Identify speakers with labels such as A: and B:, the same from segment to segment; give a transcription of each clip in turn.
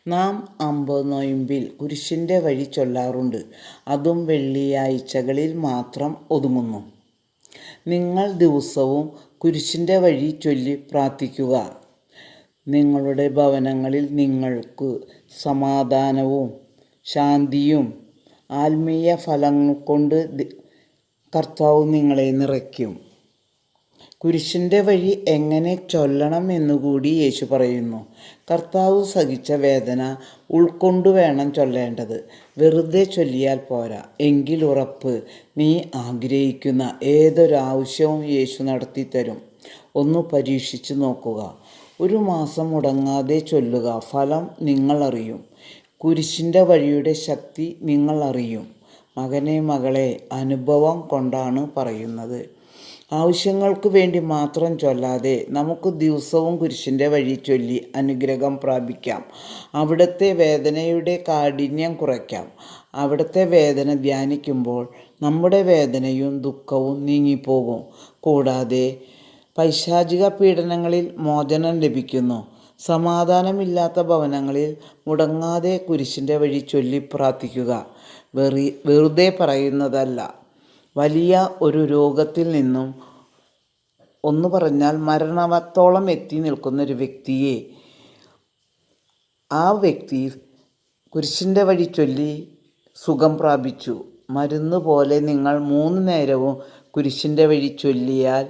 A: നാം 50 നൊയമ്പിൽ കുരിശിൻ്റെ വഴി ചൊല്ലാറുണ്ട്. അതും വെള്ളിയാഴ്ചകളിൽ മാത്രം ഒതുങ്ങുന്നു. നിങ്ങൾ ദിവസവും കുരിശിൻ്റെ വഴി ചൊല്ലി പ്രാർത്ഥിക്കുക. നിങ്ങളുടെ ഭവനങ്ങളിൽ നിങ്ങൾക്ക് സമാധാനവും ശാന്തിയും ആത്മീയ ഫലങ്ങൾ കൊണ്ട് കർത്താവ് നിങ്ങളെ നിറയ്ക്കും. കുരിശിൻ്റെ വഴി എങ്ങനെ ചൊല്ലണം എന്നുകൂടി യേശു പറയുന്നു. കർത്താവ് സഹിച്ച വേദന ഉൾക്കൊണ്ടു വേണം ചൊല്ലേണ്ടത്. വെറുതെ ചൊല്ലിയാൽ പോരാ. എങ്കിൽ ഉറപ്പ്, നീ ആഗ്രഹിക്കുന്ന ഏതൊരാവശ്യവും യേശു നടത്തിത്തരും. ഒന്ന് പരീക്ഷിച്ചു നോക്കുക. 1 മാസം മുടങ്ങാതെ ചൊല്ലുക. ഫലം നിങ്ങൾ അറിയും. കുരിശിൻ്റെ വഴിയുടെ ശക്തി നിങ്ങൾ അറിയും. മകനെ, മകളെ, അനുഭവം കൊണ്ടാണ് പറയുന്നത്. ആവശ്യങ്ങൾക്ക് വേണ്ടി മാത്രം ചൊല്ലാതെ നമുക്ക് ദിവസവും കുരിശിൻ്റെ വഴി ചൊല്ലി അനുഗ്രഹം പ്രാപിക്കാം. അവിടുത്തെ വേദനയുടെ കാഠിന്യം കുറയ്ക്കാം. അവിടുത്തെ വേദന ധ്യാനിക്കുമ്പോൾ നമ്മുടെ വേദനയും ദുഃഖവും നീങ്ങിപ്പോകും. കൂടാതെ പൈശാചിക പീഡനങ്ങളിൽ മോചനം ലഭിക്കുന്നു. സമാധാനമില്ലാത്ത ഭവനങ്ങളിൽ മുടങ്ങാതെ കുരിശിൻ്റെ വഴി ചൊല്ലി പ്രാർത്ഥിക്കുക. വെറുതെ പറയുന്നതല്ല. വലിയ ഒരു രോഗത്തിൽ നിന്നും, ഒന്ന് പറഞ്ഞാൽ മരണത്തോളം എത്തി നിൽക്കുന്ന ഒരു വ്യക്തിയെ ആ വ്യക്തി കുരിശിൻ്റെ വഴി ചൊല്ലി സുഖം പ്രാപിച്ചു. മരുന്ന് പോലെ നിങ്ങൾ 3 നേരവും കുരിശിൻ്റെ വഴി ചൊല്ലിയാൽ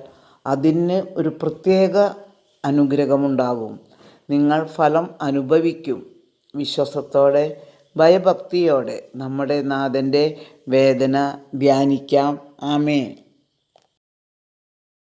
A: അതിന് ഒരു പ്രത്യേക അനുഗ്രഹമുണ്ടാകും. നിങ്ങൾ ഫലം അനുഭവിക്കും. വിശ്വാസത്തോടെ, ഭയഭക്തിയോടെ നമ്മുടെ നാഥൻ്റെ വേദന ധ്യാനിക്കാം. ആമേൻ.